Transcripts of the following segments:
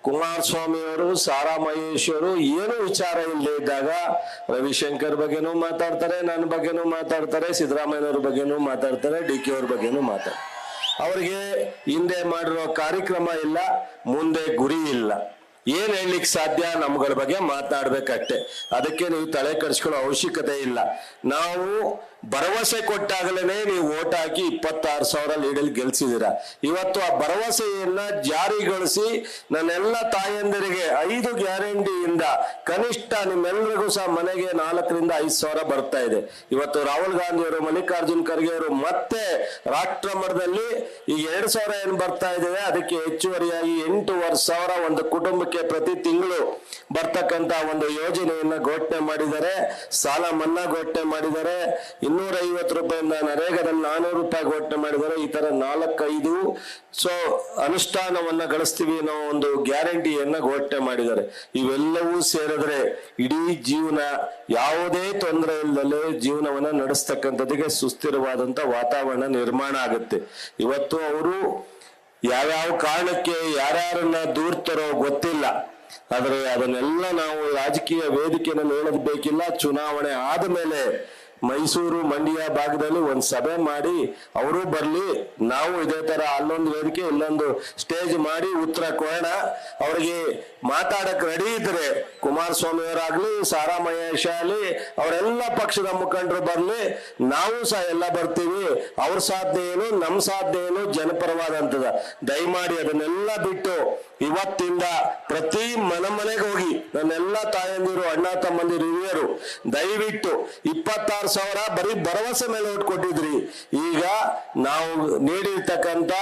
ಕುಮಾರಸ್ವಾಮಿ ಅವರು, ಸಾರಾ ಮಹೇಶ್ ಅವರು ಏನು ವಿಚಾರ ಇಲ್ಲದೆ ಇದ್ದಾಗ ರವಿಶಂಕರ್ ಬಗ್ಗೆನೂ ಮಾತಾಡ್ತಾರೆ, ನನ್ನ ಬಗ್ಗೆನೂ ಮಾತಾಡ್ತಾರೆ, ಸಿದ್ದರಾಮಯ್ಯನವ್ರ ಬಗ್ಗೆನೂ ಮಾತಾಡ್ತಾರೆ, DK ಅವ್ರ ಬಗ್ಗೆನೂ ಮಾತಾಡ್ತಾರೆ. ಅವ್ರಿಗೆ ಹಿಂದೆ ಮಾಡಿರೋ ಕಾರ್ಯಕ್ರಮ ಇಲ್ಲ, ಮುಂದೆ ಗುರಿ ಇಲ್ಲ. ಏನ್ ಹೇಳಲಿಕ್ಕೆ ಸಾಧ್ಯ? ನಮ್ಗಳ ಬಗ್ಗೆ ಮಾತನಾಡ್ಬೇಕಷ್ಟೆ. ಅದಕ್ಕೆ ನೀವು ತಲೆ ಕೆಡಿಸ್ಕೊಳ್ಳೋ ಅವಶ್ಯಕತೆ ಇಲ್ಲ. ನಾವು ಭರವಸೆ ಕೊಟ್ಟಾಗಲೇ ನೀವು ಓಟ್ ಹಾಕಿ 26,000 ಲೀಡಲ್ಲಿ ಗೆಲ್ಸಿದ್ದೀರಾ. ಇವತ್ತು ಆ ಭರವಸೆಯನ್ನ ಜಾರಿಗೊಳಿಸಿ ನನ್ನೆಲ್ಲ ತಾಯಂದಿರಿಗೆ 5 ಗ್ಯಾರಂಟಿಯಿಂದ ಕನಿಷ್ಠ ನಿಮ್ಮೆಲ್ಲರಿಗೂ ಸಹ ಮನೆಗೆ 4ರಿಂದ 5,000 ಬರ್ತಾ ಇದೆ. ಇವತ್ತು ರಾಹುಲ್ ಗಾಂಧಿ ಅವರು, ಮಲ್ಲಿಕಾರ್ಜುನ್ ಖರ್ಗೆ ಅವರು ಮತ್ತೆ ರಾಷ್ಟ್ರ ಮಟ್ಟದಲ್ಲಿ ಈಗ 2,000 ಏನು ಬರ್ತಾ ಇದೆ, ಅದಕ್ಕೆ ಹೆಚ್ಚುವರಿಯಾಗಿ 8,500 ಒಂದು ಕುಟುಂಬಕ್ಕೆ ಪ್ರತಿ ತಿಂಗಳು ಬರ್ತಕ್ಕಂತ ಒಂದು ಯೋಜನೆಯನ್ನ ಘೋಷಣೆ ಮಾಡಿದ್ದಾರೆ. ಸಾಲ ಮನ್ನಾ ಘೋಷಣೆ ಮಾಡಿದ್ದಾರೆ. 250 ರೂಪಾಯಿಂದ ನರೇಗಾದಲ್ಲಿ 400 ರೂಪಾಯಿ ಘೋಷಣೆ ಮಾಡಿದ್ದಾರೆ. ಈ ತರ 4-5 ಅನುಷ್ಠಾನವನ್ನ ಗಳಿಸ್ತೀವಿ ಅನ್ನೋ ಒಂದು ಗ್ಯಾರಂಟಿಯನ್ನ ಘೋಷಣೆ ಮಾಡಿದ್ದಾರೆ. ಇವೆಲ್ಲವೂ ಸೇರಿದ್ರೆ ಇಡೀ ಜೀವನ ಯಾವುದೇ ತೊಂದರೆ ಇಲ್ಲದೆ ಜೀವನವನ್ನ ನಡೆಸ್ತಕ್ಕಂಥದ್ದಕ್ಕೆ ಸುಸ್ಥಿರವಾದಂತ ವಾತಾವರಣ ನಿರ್ಮಾಣ ಆಗುತ್ತೆ. ಇವತ್ತು ಅವರು ಯಾವ್ಯಾವ ಕಾರಣಕ್ಕೆ ಯಾರ್ಯಾರನ್ನ ದೂರ್ತಾರೋ ಗೊತ್ತಿಲ್ಲ, ಆದ್ರೆ ಅದನ್ನೆಲ್ಲ ನಾವು ರಾಜಕೀಯ ವೇದಿಕೆಯನ್ನು ಹೇಳೋದು ಬೇಕಿಲ್ಲ. ಚುನಾವಣೆ ಆದ್ಮೇಲೆ ಮೈಸೂರು, ಮಂಡ್ಯ ಭಾಗದಲ್ಲಿ ಒಂದು ಸಭೆ ಮಾಡಿ ಅವರು ಬರ್ಲಿ, ನಾವು ಇದೇ ತರ ಅಲ್ಲೊಂದು ವೇದಿಕೆ ಇಲ್ಲೊಂದು ಸ್ಟೇಜ್ ಮಾಡಿ ಉತ್ತರ ಕೊಡೋಣ. ಅವ್ರಿಗೆ ಮಾತಾಡಕ್ ರೆಡಿ ಇದ್ರೆ ಕುಮಾರಸ್ವಾಮಿ ಅವರಾಗ್ಲಿ, ಸಾರಾ ಮಹೇಶ್ ಆಗ್ಲಿ, ಅವರೆಲ್ಲ ಪಕ್ಷದ ಮುಖಂಡರು ಬರ್ಲಿ, ನಾವು ಸಹ ಎಲ್ಲ ಬರ್ತೀವಿ. ಅವ್ರ ಸಾಧನೆ ಏನು, ನಮ್ಮ ಸಾಧನೆ ಏನು, ಜನಪರವಾದಂತದ. ದಯಮಾಡಿ ಅದನ್ನೆಲ್ಲ ಬಿಟ್ಟು ಇವತ್ತಿಂದ ಪ್ರತಿ ಮನೆಗೆ ಹೋಗಿ ನನ್ನೆಲ್ಲ ತಾಯಂದಿರು, ಅಣ್ಣ ತಮ್ಮಂದಿರು, ಹಿರಿಯರು, ದಯವಿಟ್ಟು 26,000 ಬರೀ ಭರವಸೆ ಮೇಲೆ ಓಟ್ ಕೊಟ್ಟಿದ್ರಿ. ಈಗ ನಾವು ನೀಡಿರ್ತಕ್ಕಂತ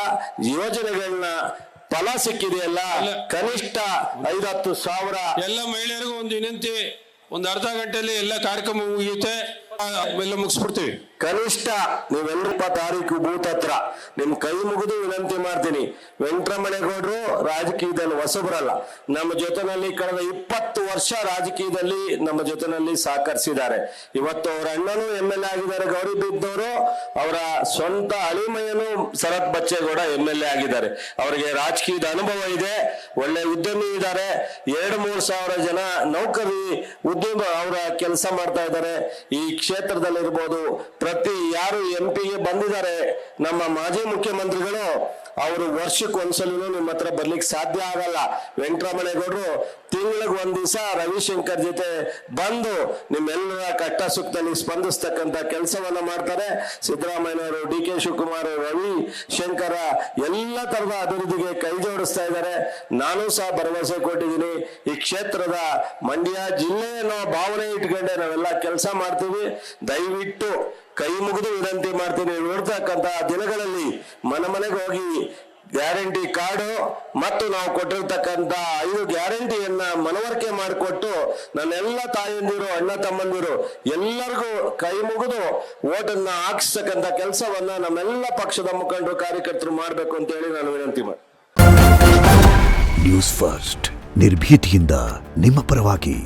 ಯೋಜನೆಗಳನ್ನ ಫಲ ಸಿಕ್ಕಿದೆಯಲ್ಲ, ಕನಿಷ್ಠ 5-10 ಸಾವಿರ. ಎಲ್ಲ ಮಹಿಳೆಯರಿಗೂ ಒಂದು ವಿನಂತಿ, ಒಂದು ಅರ್ಧ ಗಂಟೆಯಲ್ಲಿ ಎಲ್ಲ ಕಾರ್ಯಕ್ರಮ ಮುಗಿಯುತ್ತೆ, ಎಲ್ಲ ಮುಗಿಸ್ಬಿಡ್ತೀವಿ. ಕನಿಷ್ಠ ನೀವೆಲ್ಲರೂ 20 ಬೂತ್ ಹತ್ರ ನಿಮ್ ಕೈ ಮುಗಿದು ವಿನಂತಿ ಮಾಡ್ತೀನಿ. ವೆಂಕಟರಮಣೇಗೌಡರು ರಾಜಕೀಯದಲ್ಲಿ ಹೊಸಬರಲ್ಲ, ನಮ್ಮ ಜೊತೆನಲ್ಲಿ ಕಳೆದ 20 ವರ್ಷ ರಾಜಕೀಯದಲ್ಲಿ ನಮ್ಮ ಜೊತೆನಲ್ಲಿ ಸಹಕರಿಸಿದ್ದಾರೆ. ಇವತ್ತು ಅವರ ಅಣ್ಣನೂ MLA ಆಗಿದ್ದಾರೆ, ಗೌರಿಬಿದನೂರು. ಅವರ ಸ್ವಂತ ಅಳಿಮಯ್ಯನು ಶರತ್ ಬಚ್ಚೇಗೌಡ MLA ಆಗಿದ್ದಾರೆ. ಅವರಿಗೆ ರಾಜಕೀಯದ ಅನುಭವ ಇದೆ, ಒಳ್ಳೆ ಉದ್ಯಮಿ ಇದ್ದಾರೆ. 2-3 ಸಾವಿರ ಜನ ನೌಕರಿ ಉದ್ಯಮ ಅವರ ಕೆಲಸ ಮಾಡ್ತಾ ಇದ್ದಾರೆ. ಈ ಕ್ಷೇತ್ರದಲ್ಲಿರ್ಬೋದು, ಪ್ರತಿ ಯಾರು MP-ಗೆ ಬಂದಿದ್ದಾರೆ ನಮ್ಮ ಮಾಜಿ ಮುಖ್ಯಮಂತ್ರಿಗಳು, ಅವರು ವರ್ಷಕ್ಕೆ ಒಂದ್ಸಲೂ ನಿಮ್ಮ ಹತ್ರ ಬರ್ಲಿಕ್ಕೆ ಸಾಧ್ಯ ಆಗಲ್ಲ. ವೆಂಕಟರಮಣೇಗೌಡರು ತಿಂಗಳಿಗೆ 1 ದಿವಸ ರವಿಶಂಕರ್ ಜೊತೆ ಬಂದು ನಿಮ್ಮೆಲ್ಲರ ಕಷ್ಟ ಸುಖದಲ್ಲಿ ಸ್ಪಂದಿಸ್ತಕ್ಕಂಥ ಕೆಲಸವನ್ನ ಮಾಡ್ತಾರೆ. ಸಿದ್ದರಾಮಯ್ಯನವರು, DK ಶಿವಕುಮಾರ್, ರವಿಶಂಕರ ಎಲ್ಲ ತರದ ಅಭಿವೃದ್ಧಿಗೆ ಕೈ ಜೋಡಿಸ್ತಾ ಇದ್ದಾರೆ. ನಾನು ಸಹ ಭರವಸೆ ಕೊಟ್ಟಿದ್ದೀನಿ. ಈ ಕ್ಷೇತ್ರದ ಮಂಡ್ಯ ಜಿಲ್ಲೆ ಅನ್ನೋ ಭಾವನೆ ಇಟ್ಕೊಂಡೆ ನಾವೆಲ್ಲ ಕೆಲಸ ಮಾಡ್ತೀವಿ. ದಯವಿಟ್ಟು ಕೈ ಮುಗಿದು ವಿನಂತಿ ಮಾಡ್ತೀನಿ, ನೋಡ್ತಕ್ಕಂತ ದಿನಗಳಲ್ಲಿ ಮನೆಗೆ ಹೋಗಿ ಗ್ಯಾರಂಟಿ ಕಾರ್ಡು ಮತ್ತು ನಾವು ಕೊಟ್ಟಿರ್ತಕ್ಕಂತ 5 ಗ್ಯಾರಂಟಿಯನ್ನ ಮನವರಿಕೆ ಮಾಡಿಕೊಟ್ಟು ನನ್ನೆಲ್ಲ ತಾಯಂದಿರು, ಅಣ್ಣ ತಮ್ಮಂದಿರು ಎಲ್ಲರಿಗೂ ಕೈ ಮುಗಿದು ಓಟನ್ನ ಹಾಕಿಸ್ತಕ್ಕಂಥ ಕೆಲಸವನ್ನ ನಮ್ಮೆಲ್ಲ ಪಕ್ಷದ ಮುಖಂಡರು, ಕಾರ್ಯಕರ್ತರು ಮಾಡಬೇಕು ಅಂತ ಹೇಳಿ ನಾನು ವಿನಂತಿ ಮಾಡಿ. ನ್ಯೂಸ್ ಫಸ್ಟ್, ನಿರ್ಭೀತಿಯಿಂದ ನಿಮ್ಮ ಪರವಾಗಿ.